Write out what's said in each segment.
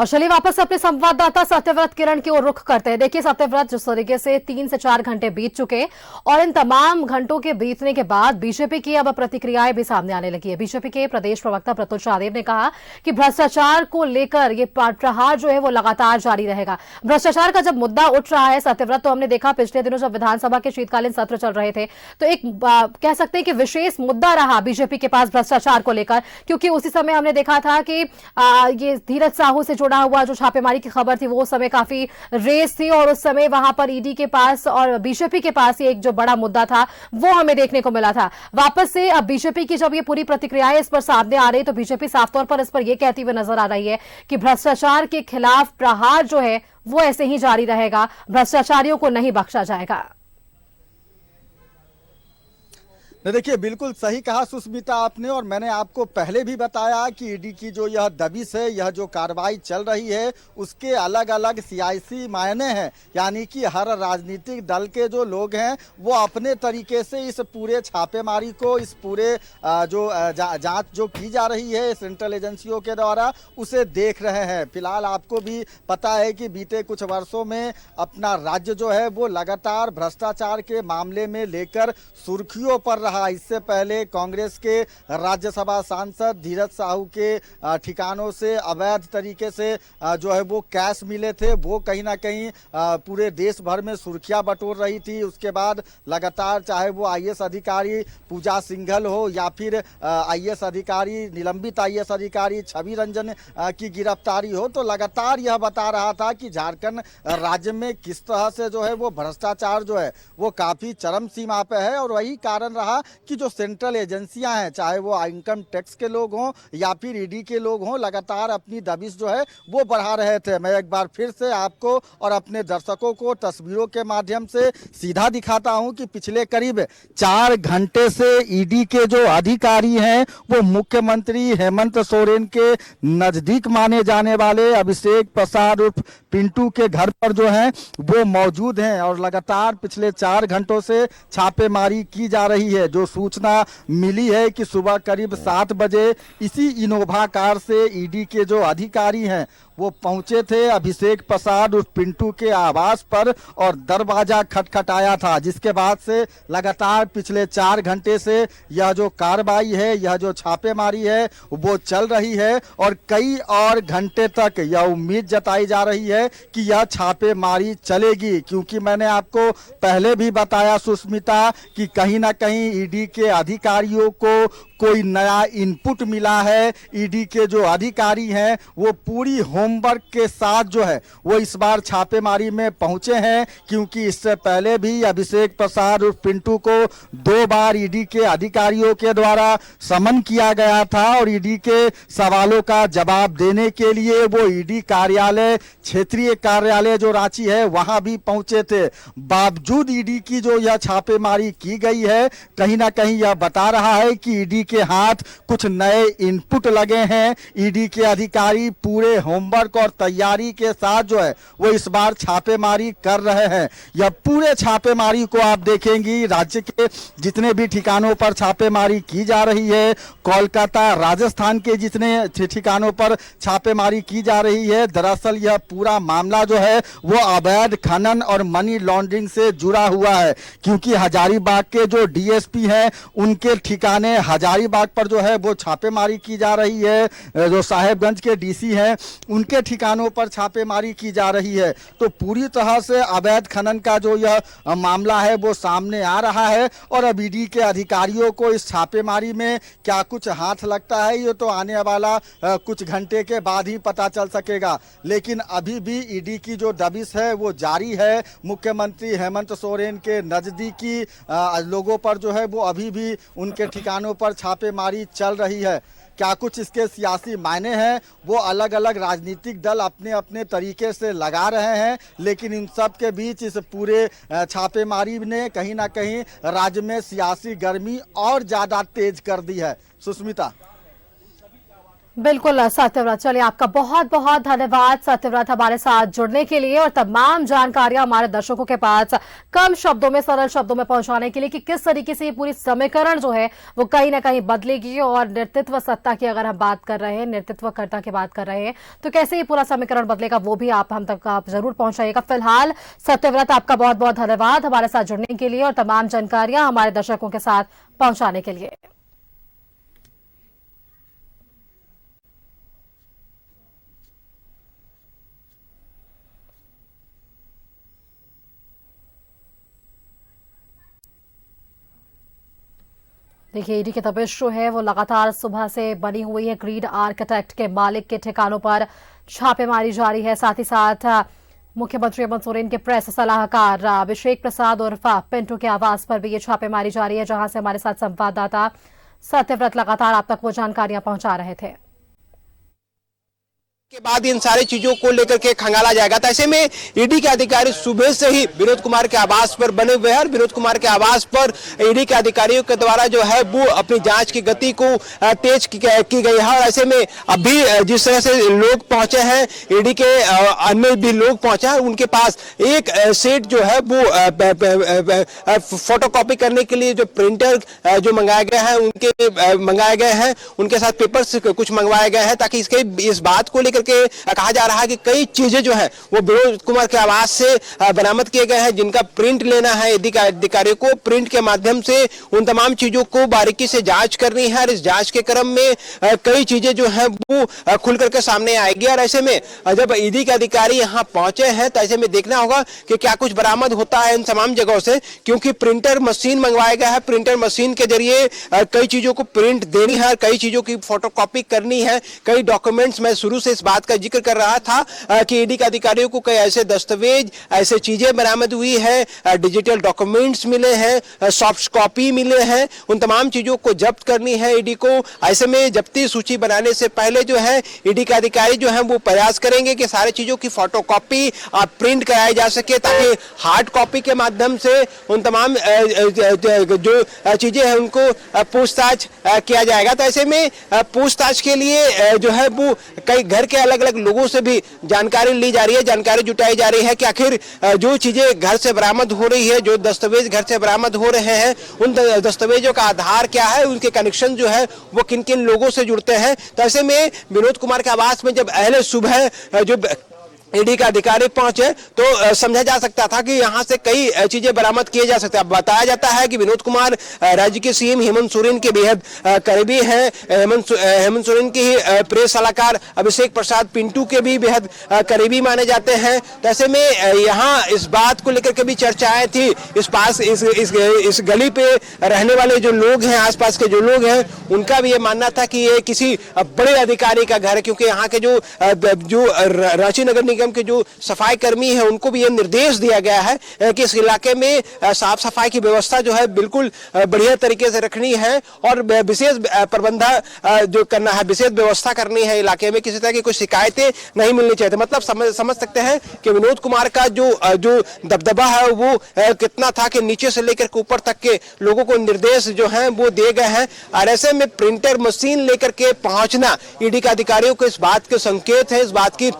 और चलिए वापस अपने संवाददाता सत्यव्रत किरण की ओर रुख करते हैं। देखिए सत्यव्रत, जिस तरीके से 3 से 4 घंटे बीत चुके और इन तमाम घंटों के बीतने के बाद बीजेपी की अब प्रतिक्रियाएं भी सामने आने लगी है। बीजेपी के प्रदेश प्रवक्ता प्रत्युष शाहदेव ने कहा कि भ्रष्टाचार को लेकर ये प्रहार जो है वो लगातार जारी रहेगा। भ्रष्टाचार का जब मुद्दा उठ रहा है सत्यव्रत, तो हमने देखा पिछले दिनों जब विधानसभा के शीतकालीन सत्र चल रहे थे तो एक कह सकते हैं कि विशेष मुद्दा रहा बीजेपी के पास भ्रष्टाचार को लेकर, क्योंकि उसी समय हमने देखा था कि ये धीरज साहू से जुड़ा हुआ जो छापेमारी की खबर थी वो समय काफी रेस थी और उस समय वहां पर ईडी के पास और बीजेपी के पास एक जो बड़ा मुद्दा था वो हमें देखने को मिला था। वापस से अब बीजेपी की जब ये पूरी प्रतिक्रियाएं इस पर सामने आ रही तो बीजेपी साफ तौर पर इस पर यह कहती हुई नजर आ रही है कि भ्रष्टाचार के खिलाफ प्रहार जो है वो ऐसे ही जारी रहेगा, भ्रष्टाचारियों को नहीं बख्शा जाएगा। नहीं, देखिए बिल्कुल सही कहा सुष्मिता आपने, और मैंने आपको पहले भी बताया कि ईडी की जो यह दबिश है, यह जो कार्रवाई चल रही है उसके अलग अलग सियासी मायने हैं। यानी कि हर राजनीतिक दल के जो लोग हैं वो अपने तरीके से इस पूरे छापेमारी को, इस पूरे जो जांच जो की जा रही है सेंट्रल एजेंसियों के द्वारा, उसे देख रहे हैं। फिलहाल आपको भी पता है कि बीते कुछ वर्षों में अपना राज्य जो है वो लगातार भ्रष्टाचार के मामले में लेकर सुर्खियों पर रहा। इससे पहले कांग्रेस के राज्यसभा सांसद धीरज साहू के ठिकानों से अवैध तरीके से जो है वो कैश मिले थे, वो कहीं ना कहीं पूरे देश भर में सुर्खियां बटोर रही थी। उसके बाद लगातार चाहे वो आईएएस अधिकारी पूजा सिंघल हो या फिर आईएएस अधिकारी, निलंबित आईएएस अधिकारी छवि रंजन की गिरफ्तारी हो, तो लगातार यह बता रहा था कि झारखंड राज्य में किस तरह से जो है वो भ्रष्टाचार जो है वो काफी चरम सीमा पे है। और वही कारण रहा कि जो सेंट्रल एजेंसियां हैं, चाहे वो इनकम टैक्स के लोग हों या फिर ईडी के लोग हों, लगातार अपनी दबिश जो है वो बढ़ा रहे थे। मैं एक बार फिर से आपको और अपने दर्शकों को तस्वीरों के माध्यम से सीधा दिखाता हूं कि पिछले करीब 4 घंटे से ईडी के जो अधिकारी हैं वो मुख्यमंत्री हेमंत सोरेन के नजदीक माने जाने वाले अभिषेक प्रसाद उर्फ पिंटू के घर पर जो है वो मौजूद हैं और लगातार पिछले 4 घंटों से छापेमारी की जा रही है। जो सूचना मिली है कि सुबह करीब 7 बजे इसी इनोवा कार से ईडी के जो अधिकारी हैं वो पहुंचे थे अभिषेक प्रसाद उर्फ पिंटू के आवास पर और दरवाजा खटखटाया था, जिसके बाद से लगातार पिछले 4 घंटे से यह जो कार्रवाई है, यह जो छापेमारी है वो चल रही है। और कई और घंटे तक यह उम्मीद जताई जा रही है कि यह छापेमारी चलेगी, क्योंकि मैंने आपको पहले भी बताया सुष्मिता कि कहीं ना कहीं ईडी के अधिकारियों को कोई नया इनपुट मिला है। ईडी के जो अधिकारी हैं वो पूरी होमवर्क के साथ जो है वो इस बार छापेमारी में पहुंचे हैं, क्योंकि इससे पहले भी अभिषेक प्रसाद उर्फ पिंटू को 2 बार ईडी के अधिकारियों के द्वारा समन किया गया था और ईडी के सवालों का जवाब देने के लिए वो ईडी कार्यालय, क्षेत्रीय कार्यालय जो रांची है वहां भी पहुंचे थे। बावजूद ईडी की जो यह छापेमारी की गई है, कहीं ना कहीं यह बता रहा है कि ईडी के हाथ कुछ नए इनपुट लगे हैं। ईडी के अधिकारी पूरे होमवर्क और तैयारी के साथ जो है वो इस बार छापेमारी कर रहे हैं। यह पूरे छापेमारी को आप देखेंगी, राज्य के जितने भी ठिकानों पर छापेमारी की जा रही है, कोलकाता, राजस्थान के जितने ठिकानों पर छापेमारी की जा रही है, दरअसल यह पूरा मामला जो है वो अवैध खनन और मनी लॉन्ड्रिंग से जुड़ा हुआ है। क्योंकि हजारीबाग के जो डीएसपी हैं उनके ठिकाने हजारीबाग पर जो है वो छापेमारी की जा रही है, जो साहेबगंज के डीसी हैं उनके ठिकानों पर छापेमारी की जा रही है। तो पूरी तरह से अवैध खनन का जो यह मामला है वो सामने आ रहा है। और अब ईडी के अधिकारियों को इस छापेमारी में क्या कुछ हाथ लगता है ये तो आने वाला कुछ घंटे के बाद ही पता चल सकेगा। लेकिन अभी भी ईडी की जो दबिश है वो जारी है। मुख्यमंत्री हेमंत सोरेन के नजदीकी लोगों पर जो है वो अभी भी उनके ठिकानों पर छापेमारी चल रही है। क्या कुछ इसके सियासी मायने हैं वो अलग अलग राजनीतिक दल अपने अपने तरीके से लगा रहे हैं, लेकिन इन सब के बीच इस पूरे छापेमारी ने कहीं ना कहीं राज्य में सियासी गर्मी और ज़्यादा तेज कर दी है। सुष्मिता। बिल्कुल सत्यव्रत, चलिए आपका बहुत बहुत धन्यवाद सत्यव्रत हमारे साथ जुड़ने के लिए और तमाम जानकारियां हमारे दर्शकों के पास कम शब्दों में, सरल शब्दों में पहुंचाने के लिए कि किस तरीके से ये पूरी समीकरण जो है वो कहीं ना कहीं बदलेगी। और नेतृत्व सत्ता की अगर हम बात कर रहे हैं, नेतृत्वकर्ता की बात कर रहे हैं, तो कैसे ये पूरा समीकरण बदलेगा वो भी आप हम तक आप जरूर पहुंचाइएगा। फिलहाल सत्यव्रत आपका बहुत बहुत धन्यवाद हमारे साथ जुड़ने के लिए और तमाम जानकारियां हमारे दर्शकों के साथ पहुंचाने के लिए। देखिए, ईडी की तपिश जो है वो लगातार सुबह से बनी हुई है। ग्रीड आर्किटेक्ट के मालिक के ठिकानों पर छापेमारी जारी है। साथ ही साथ मुख्यमंत्री हेमंत सोरेन के प्रेस सलाहकार अभिषेक प्रसाद उर्फ पिंटू के आवास पर भी ये छापेमारी जारी है, जहां से हमारे साथ संवाददाता सत्यव्रत लगातार आप तक वो जानकारियां पहुंचा रहे थे। के बाद इन सारी चीजों को लेकर के खंगाला जाएगा। तो ऐसे में ईडी के अधिकारी सुबह से ही विनोद कुमार के आवास पर बने हुए हैं और विनोद कुमार के आवास पर ईडी के अधिकारियों के द्वारा जो है वो अपनी जांच की गति को तेज की गई है। और ऐसे में अभी जिस तरह से लोग पहुंचे हैं, ईडी के अन्य भी लोग पहुंचे हैं, उनके पास एक सेट जो है वो फोटोकॉपी करने के लिए जो प्रिंटर जो मंगाए गए हैं उनके साथ पेपर्स कुछ मंगवाए गए हैं, ताकि इस बात को लेकर के कहा जा रहा है कि कई चीजें जो है वो विनोद कुमार के आवास से बरामद किए गए हैं, जिनका प्रिंट लेना है अधिकारियों को। प्रिंट के माध्यम से उन तमाम चीजों को बारीकी से जांच करनी है और इस जांच के क्रम में कई चीजें जो है वो खुल करके सामने आएगी। और ऐसे में जब ईडी के अधिकारी यहाँ पहुंचे हैं तो ऐसे में देखना होगा कि क्या कुछ बरामद होता है इन तमाम जगहों से, क्योंकि प्रिंटर मशीन मंगवाया गया है। प्रिंटर मशीन के जरिए कई चीजों को प्रिंट देनी है, कई चीजों की फोटोकॉपी करनी है, कई डॉक्यूमेंट्स। मैं शुरू से इस बात का जिक्र कर रहा था कि ईडी के अधिकारियों को कई ऐसे दस्तावेज, ऐसे चीजें बरामद हुई है, डिजिटल डॉक्यूमेंट्स मिले हैं, सॉफ्ट कॉपी मिले हैं, उन तमाम चीजों को जब्त करनी है ईडी को। ऐसे में जब्ती सूची बनाने से पहले जो है ईडी के अधिकारी जो है वो प्रयास करेंगे कि सारी चीजों की फोटोकॉपी प्रिंट कराई जा सके, ताकि हार्ड कॉपी के माध्यम से उन तमाम जो चीजें हैं उनको पूछताछ किया जाएगा। तो ऐसे में पूछताछ के लिए जो है वो कई घर के अलग अलग लोगों से भी जानकारी ली जा रही है, जानकारी जुटाई जा रही है कि आखिर जो चीजें घर से बरामद हो रही है, जो दस्तावेज घर से बरामद हो रहे हैं, उन दस्तावेजों का आधार क्या है, उनके कनेक्शन जो है वो किन किन लोगों से जुड़ते हैं। तो ऐसे में विनोद कुमार के आवास में जब अहले सुबह जो ईडी का अधिकारी पहुंचे तो समझा जा सकता था कि यहां से कई चीजें बरामद किए जा सकते हैं। बताया जाता है कि विनोद कुमार राज्य के सीएम हेमंत सोरेन के बेहद करीबी हैं। हेमंत सोरेन के ही प्रेस सलाहकार अभिषेक प्रसाद पिंटू के भी बेहद करीबी माने जाते हैं। तो ऐसे में यहां इस बात को लेकर के भी चर्चाएं थी। इस गली पे रहने वाले जो लोग हैं, आसपास के जो लोग हैं, उनका भी ये मानना था कि ये किसी बड़े अधिकारी का घर है, क्योंकि यहाँ के जो रांची नगर निगम के जो सफाई कर्मी है उनको भी यह निर्देश दिया गया है कि इस इलाके में साफ सफाई की व्यवस्था जो है बिल्कुल बढ़िया तरीके से रखनी है और विशेष प्रबंध जो करना है, विशेष व्यवस्था करनी है इलाके में, किसी तरह की कोई शिकायतें नहीं मिलनी चाहिए। मतलब समझ सकते हैं कि विनोद कुमार का जो दबदबा है वो कितना था कि नीचे से लेकर के ऊपर तक के लोगों को निर्देश जो है वो दिए गए हैं। और ऐसे में प्रिंटर मशीन लेकर के पहुंचना ईडी के अधिकारियों को इस बात के संकेत है, इस बात की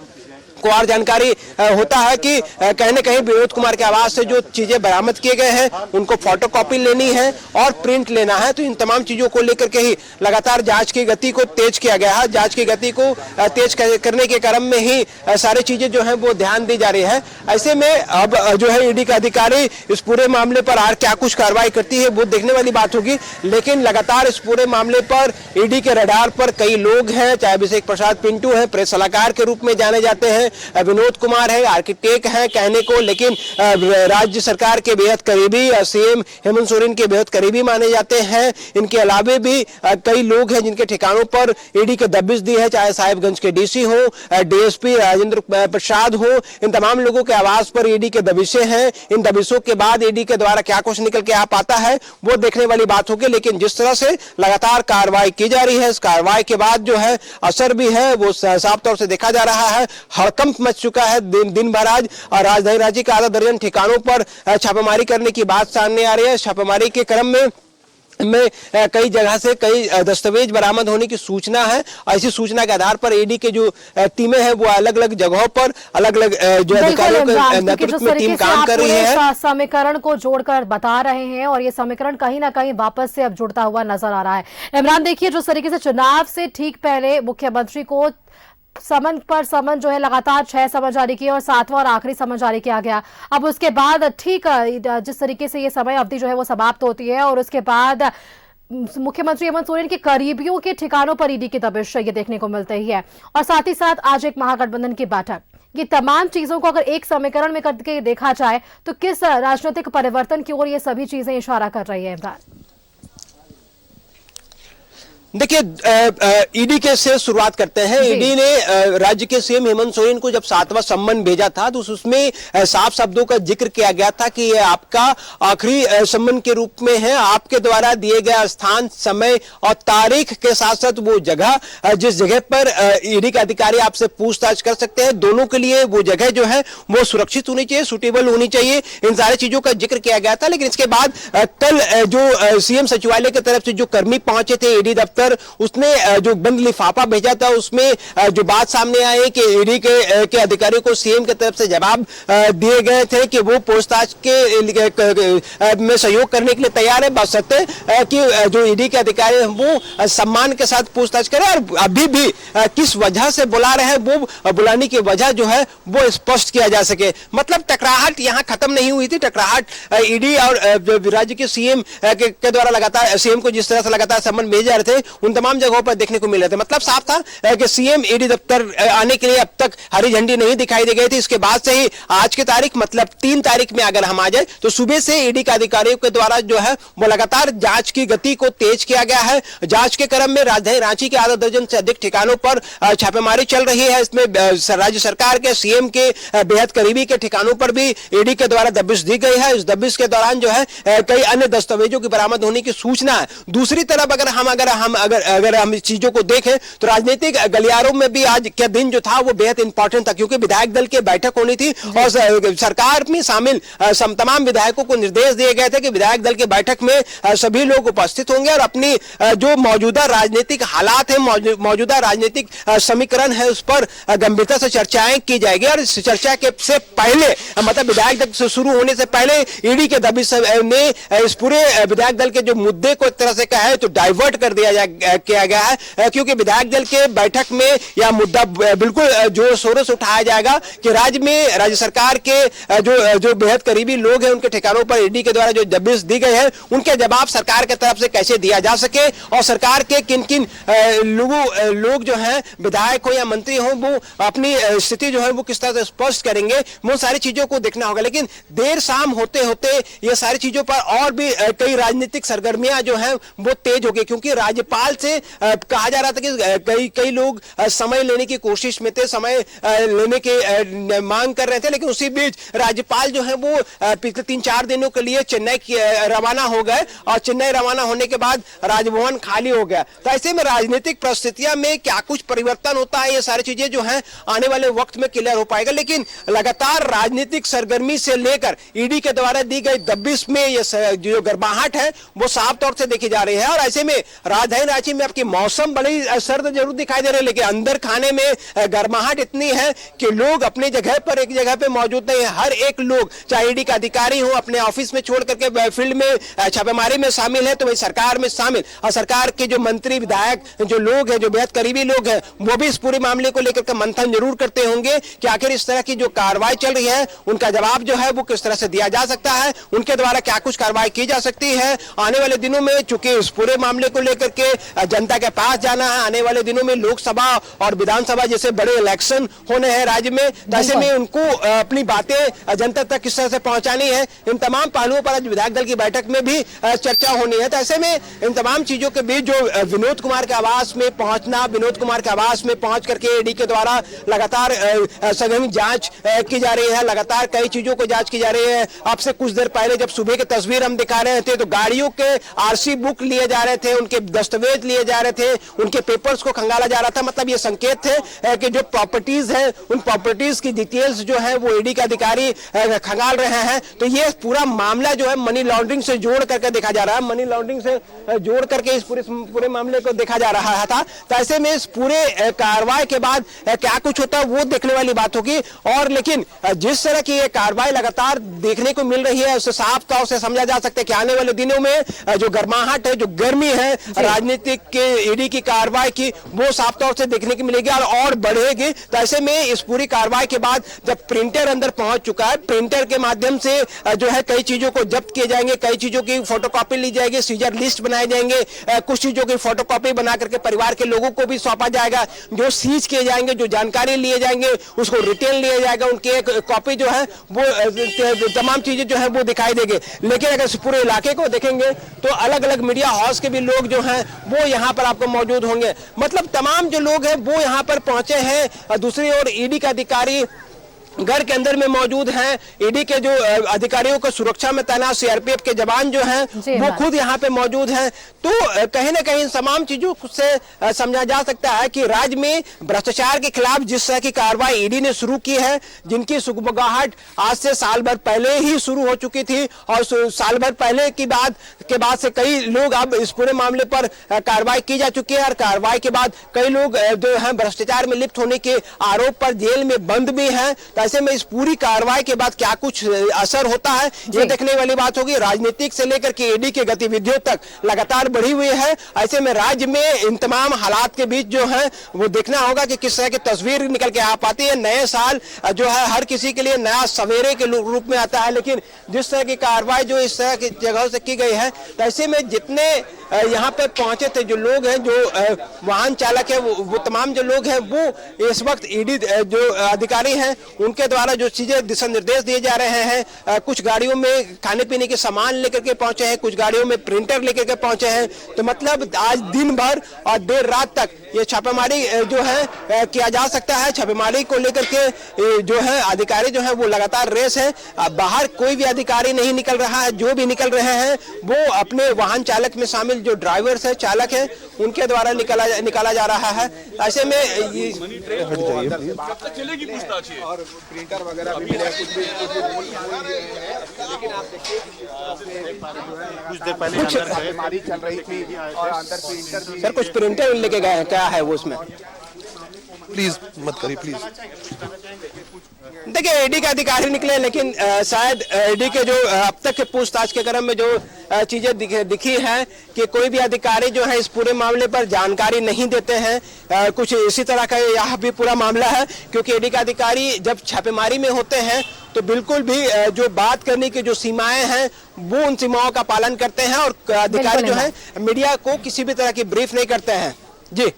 को और जानकारी होता है कि कहीं न कहीं विनोद कुमार के आवास से जो चीजें बरामद किए गए हैं उनको फोटोकॉपी लेनी है और प्रिंट लेना है। तो इन तमाम चीजों को लेकर के ही लगातार जांच की गति को तेज किया गया है। जांच की गति को तेज करने के क्रम में ही सारी चीजें जो है वो ध्यान दी जा रही है। ऐसे में अब जो है ईडी का अधिकारी इस पूरे मामले पर और क्या कुछ कार्रवाई करती है वो देखने वाली बात होगी। लेकिन लगातार इस पूरे मामले पर ईडी के रडार पर कई लोग हैं, चाहे अभिषेक प्रसाद पिंटू है, प्रेस सलाहकार के रूप में जाने जाते हैं, विनोद कुमार है, आर्किटेक्ट है कहने को, लेकिन राज्य सरकार के बेहद करीबी, सीएम हेमंत सोरेन के बेहद करीबी माने जाते हैं। इनके अलावे भी कई लोग हैं जिनके ठिकानों पर ईडी के दबिश दी है, चाहे साहिबगंज के डीसी हो, डीएसपी राजेंद्र प्रसाद हो, इन तमाम लोगों के आवास पर ईडी के दबिशें हैं। इन दबिशों के बाद ईडी के द्वारा क्या कुछ निकल के आ पाता है वो देखने वाली बात होगी। लेकिन जिस तरह से लगातार कार्रवाई की जा रही है, इस कार्रवाई के बाद जो है असर भी है वो साफ तौर से देखा जा रहा है। हड़कंप मच चुका है दिन भर आज, और राजधानी रांची के आधा दर्जन ठिकानों पर छापेमारी करने की बात सामने आ रही है। छापेमारी के क्रम में में कई जगह से कई दस्तावेज बरामद होने की सूचना है। ऐसी सूचना के आधार पर ईडी के जो टीमें हैं वो अलग अलग जगहों पर अलग अलग जो अधिकारियों के नेतृत्व में टीम काम कर रही है। समीकरण को जोड़कर बता रहे हैं और ये समीकरण कहीं ना कहीं वापस से अब जुड़ता हुआ नजर आ रहा है। इमरान, देखिए जिस तरीके से चुनाव से ठीक पहले मुख्यमंत्री को समन पर समन जो है लगातार 6 समन जारी किए और 7वां और आखिरी समन जारी किया गया। अब उसके बाद ठीक जिस तरीके से ये समय अवधि जो है वो समाप्त होती है और उसके बाद मुख्यमंत्री हेमंत सोरेन के करीबियों के ठिकानों पर ईडी की दबिश ये देखने को मिलती ही है। और साथ ही साथ आज एक महागठबंधन की बैठक, ये तमाम चीजों को अगर एक समीकरण में करके देखा जाए तो किस राजनीतिक परिवर्तन की ओर ये सभी चीजें इशारा कर रही है इमरान? देखिए, ईडी के से शुरुआत करते हैं। ईडी ने राज्य के सीएम हेमंत सोरेन को जब 7वां सम्मन भेजा था तो उसमें साफ शब्दों का जिक्र किया गया था कि ये आपका आखिरी सम्मन के रूप में है। आपके द्वारा दिए गए स्थान, समय और तारीख के साथ साथ वो जगह, जिस जगह पर ईडी के अधिकारी आपसे पूछताछ कर सकते हैं, दोनों के लिए वो जगह जो है वो सुरक्षित होनी चाहिए, सुटेबल होनी चाहिए। इन सारी चीजों का जिक्र किया गया था। लेकिन इसके बाद कल जो सीएम सचिवालय की तरफ से जो कर्मी पहुंचे थे ईडी दफ्तर, उसने जो बंद लिफाफा भेजा था उसमें जो बात सामने आई कि ईडी के अधिकारियों को सीएम की तरफ से जवाब दिए गए थे कि वो पूछताछ के में सहयोग करने के लिए तैयार है। बस सत्य कि जो ईडी के अधिकारी हैं वो सम्मान के साथ पूछताछ करें और अभी भी किस वजह से बुला रहे हैं वो बुलाने की वजह जो है वो स्पष्ट किया जा सके। मतलब टकराहट यहाँ खत्म नहीं हुई थी। टकराहट ईडी और राज्य के सीएम के द्वारा लगातार सीएम को जिस तरह से लगातार सम्मन भेजे जा रहे थे उन तमाम जगहों पर देखने को मिल रहे थे। मतलब साफ था कि सीएम ईडी दफ्तर आने के लिए अब तक हरी झंडी नहीं दिखाई दी गई थी। इसके बाद से ही आज की तारीख, मतलब 3 तारीख में अगर हम आ जाए तो सुबह से ईडी के अधिकारियों के द्वारा जो है वो लगातार जांच की गति को तेज किया गया है। जांच के क्रम में राजधानी रांची के आधा दर्जन से अधिक ठिकानों पर छापेमारी चल रही है। इसमें राज्य सरकार के सीएम के बेहद करीबी के ठिकानों पर भी ईडी के द्वारा दबिश दी गई है। इस दबिश के दौरान जो है कई अन्य दस्तावेजों की बरामद होने की सूचना है। दूसरी तरफ अगर हम इस चीजों को देखें तो राजनीतिक गलियारों में भी आज का दिन जो था वो बेहद इंपॉर्टेंट था, क्योंकि विधायक दल की बैठक होनी थी और सरकार में शामिल तमाम विधायकों को निर्देश दिए गए थे कि विधायक दल की बैठक में सभी लोग उपस्थित होंगे और अपनी जो मौजूदा राजनीतिक हालात है, मौजूदा राजनीतिक समीकरण है, उस पर गंभीरता से चर्चाएं की जाएगी। और इस चर्चा के से पहले, मतलब विधायक दल से शुरू होने से पहले ईडी के दबिश ने इस पूरे विधायक दल के जो मुद्दे को एक तरह से कहा है तो डाइवर्ट कर किया गया है, क्योंकि विधायक दल के बैठक में यह मुद्दा बिल्कुल जोर शोरों से उठाया जाएगा कि राज्य में राज्य सरकार के जो बेहद करीबी लोग हैं उनके ठिकानों पर ईडी के द्वारा जो दबिश दी गई है उनके जवाब सरकार की तरफ से कैसे दिया जा सके और सरकार के किन किन लोग जो हैं, विधायक हो या मंत्री हो, वो अपनी स्थिति जो है वो किस तरह से स्पष्ट करेंगे, वो सारी चीजों को देखना होगा। लेकिन देर शाम होते होते ये सारी चीजों पर और भी कई राजनीतिक सरगर्मियां जो है वो तेज हो गई, क्योंकि राज्यपाल से कहा जा रहा था कि कई लोग समय लेने की कोशिश में थे, समय लेने की मांग कर रहे थे। लेकिन उसी बीच राज्यपाल जो है वो पिछले 3-4 दिनों के लिए चेन्नई रवाना हो गए और चेन्नई रवाना होने के बाद राजभवन खाली हो गया। तो ऐसे में राजनीतिक परिस्थितियां में क्या कुछ परिवर्तन होता है, ये सारी चीजें जो है आने वाले वक्त में क्लियर हो पाएगा। लेकिन लगातार राजनीतिक सरगर्मी से लेकर ईडी के द्वारा दी गई दबिश में ये जो गर्माहट है वो साफ तौर से देखी जा रही है। और ऐसे में राजधानी रांची में आपकी मौसम बड़ी सर्द जरूर दिखाई दे रही है, लेकिन अंदर खाने में गर्माहट इतनी है कि लोग अपनी जगह पर एक जगह पे मौजूद नहीं है। हर एक लोग, चाहे ईडी का अधिकारी हो, अपने ऑफिस में छोड़ करके फील्ड में छापेमारी में शामिल है, तो वही सरकार में शामिल, और सरकार के जो मंत्री विधायक जो लोग हैं, जो बेहद करीबी लोग हैं, वो भी इस पूरे मामले को लेकर के मंथन जरूर करते होंगे कि आखिर इस तरह की जो कार्रवाई चल रही है उनका जवाब जो है वो किस तरह से दिया जा सकता है, उनके द्वारा क्या कुछ कार्रवाई की जा सकती है। आने वाले दिनों में चूंकि इस पूरे मामले को लेकर के जनता के पास जाना है, आने वाले दिनों में लोकसभा और विधानसभा जैसे बड़े इलेक्शन होने हैं राज्य में, तो ऐसे में उनको अपनी बातें जनता तक किस तरह से पहुंचानी है, इन तमाम पहलुओं पर आज विधायक दल की बैठक में भी चर्चा होनी है। तो ऐसे में इन तमाम चीजों के बीच जो विनोद कुमार के आवास में पहुंचना, विनोद कुमार के आवास में पहुंच करके ईडी के द्वारा लगातार सघन जांच की जा रही है, लगातार कई चीजों को जांच की जा रही है। आपसे कुछ देर पहले जब सुबह की तस्वीर हम दिखा रहे थे तो गाड़ियों के आरसी बुक लिए जा रहे थे, उनके दस्तावेज दस्तावेज लिए जा रहे थे, उनके पेपर्स को खंगाला जा रहा था। मतलब ये संकेत थे कि जो प्रॉपर्टीज है उन प्रॉपर्टीज की डिटेल्स जो है वो ईडी के अधिकारी खंगाल रहे हैं। तो ये पूरा मामला जो है मनी लॉन्ड्रिंग से जोड़ करके देखा जा रहा है, मनी लॉन्ड्रिंग से जोड़ करके इस पूरे मामले को देखा जा रहा था। तो ऐसे में इस पूरे कार्रवाई के बाद क्या कुछ होता है वो देखने वाली बात होगी। और लेकिन जिस तरह की ये कार्रवाई लगातार देखने को मिल रही है उससे साफ तौर से समझा जा सकता है कि आने वाले दिनों में जो गर्माहट है, जो गर्मी है राजनीतिक के ईडी की कार्रवाई की, वो साफ तौर से देखने को मिलेगी और बढ़ेगी। तो ऐसे में इस पूरी कार्रवाई के बाद जब प्रिंटर अंदर पहुंच चुका है, प्रिंटर के माध्यम से जो है कई चीजों को जब्त किए जाएंगे, कई चीजों की फोटोकॉपी ली जाएगी, सीजर लिस्ट बनाए जाएंगे, कुछ चीजों की फोटोकॉपी बना करके परिवार के लोगों को भी सौंपा जाएगा, जो सीज किए जाएंगे, जो जानकारी लिए जाएंगे उसको रिटेन लिया जाएगा, उनकी एक कॉपी जो है वो तमाम चीजें जो है वो दिखाई देंगे। लेकिन अगर इस पूरे इलाके को देखेंगे तो अलग अलग मीडिया हाउस के भी लोग जो हैं वो यहाँ पर आपको मौजूद होंगे। मतलब तमाम जो लोग हैं वो यहाँ पर पहुंचे हैं। दूसरी ओर ईडी के अधिकारी घर के अंदर में मौजूद हैं। ईडी के जो अधिकारियों को सुरक्षा में तैनात सीआरपीएफ के जवान जो हैं वो खुद यहाँ पे मौजूद हैं। तो कहीं ना कहीं तमाम चीजों से समझा जा सकता है कि राज्य में भ्रष्टाचार के खिलाफ जिस तरह की कार्रवाई ईडी ने शुरू की है, जिनकी सुगबुगाहट आज से साल भर पहले ही शुरू हो चुकी थी और साल भर पहले के बाद से कई लोग अब इस पूरे मामले पर कार्रवाई की जा चुकी है और कार्रवाई के बाद कई लोग जो है भ्रष्टाचार में लिप्त होने के आरोप पर जेल में बंद भी हैं। ऐसे में इस पूरी कार्रवाई के बाद क्या कुछ असर होता है ये देखने वाली बात होगी। राजनीतिक से लेकर के ईडी की गतिविधियों तक लगातार बढ़ी हुई है। ऐसे में राज्य में इन तमाम हालात के बीच जो है वो देखना होगा कि किस तरह की तस्वीर निकल के आ पाती है। नए साल जो है हर किसी के लिए नया सवेरे के रूप में आता है, लेकिन जिस तरह की कार्रवाई जो इस तरह की जगहों से की गई है, तो ऐसे में जितने यहाँ पे पहुंचे थे जो लोग हैं, जो वाहन चालक है, वो तमाम जो लोग हैं वो इस वक्त ईडी जो अधिकारी हैं उनके द्वारा जो चीजें दिशा निर्देश दिए जा रहे हैं, कुछ गाड़ियों में खाने पीने के सामान लेकर के पहुंचे हैं, कुछ गाड़ियों में प्रिंटर लेकर के पहुंचे हैं। तो मतलब आज दिन भर और देर रात तक ये छापेमारी जो है किया जा सकता है। छापेमारी को लेकर के जो है अधिकारी जो है वो लगातार रेस है। बाहर कोई भी अधिकारी नहीं निकल रहा है, जो भी निकल रहे हैं वो अपने वाहन चालक में शामिल जो ड्राइवर्स है, चालक है, उनके द्वारा निकाला जा रहा है। ऐसे में चलेगी पूछताछ और प्रिंटर वगैरह भी मिले, कुछ लेकिन आप देखिए कुछ देर पहले अंदर बीमारी चल रही थी और अंदर प्रिंटर भी। सर कुछ प्रिंटर लेके गए हैं, क्या है वो उसमें? प्लीज मत करिए प्लीज। देखिए ईडी के अधिकारी निकले, लेकिन शायद ईडी के जो अब तक के पूछताछ के क्रम में जो चीजें दिखी हैं कि कोई भी अधिकारी जो है इस पूरे मामले पर जानकारी नहीं देते हैं। कुछ इसी तरह का यह भी पूरा मामला है, क्योंकि ईडी के अधिकारी जब छापेमारी में होते हैं तो बिल्कुल भी जो बात करने की जो सीमाएं हैं वो उन सीमाओं का पालन करते हैं और अधिकारी जो है मीडिया को किसी भी तरह की ब्रीफ नहीं करते हैं। जी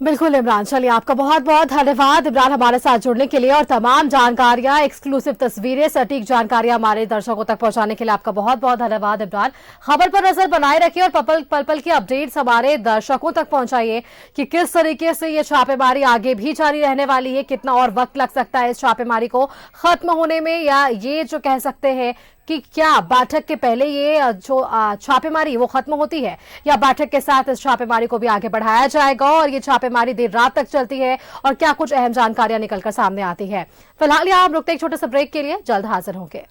बिल्कुल इमरान, चलिए आपका बहुत बहुत धन्यवाद इमरान हमारे साथ जुड़ने के लिए और तमाम जानकारियां, एक्सक्लूसिव तस्वीरें, सटीक जानकारियां हमारे दर्शकों तक पहुंचाने के लिए आपका बहुत बहुत धन्यवाद इमरान। खबर पर नजर बनाए रखिए और पल पल की अपडेट्स हमारे दर्शकों तक पहुंचाइए कि किस तरीके से ये छापेमारी आगे भी जारी रहने वाली है, कितना और वक्त लग सकता है इस छापेमारी को खत्म होने में, या ये जो कह सकते हैं कि क्या बैठक के पहले ये जो छापेमारी वो खत्म होती है या बैठक के साथ इस छापेमारी को भी आगे बढ़ाया जाएगा और ये छापेमारी देर रात तक चलती है और क्या कुछ अहम जानकारियां निकलकर सामने आती है। फिलहाल यहाँ हम रुकते एक छोटे से ब्रेक के लिए, जल्द हाजिर होंगे।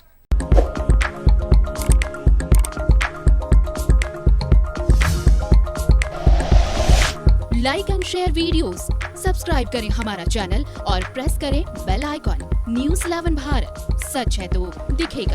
Like and share videos, subscribe करें हमारा चैनल और प्रेस करें बेल आइकॉन। न्यूज़ 11 भारत, सच है तो दिखेगा।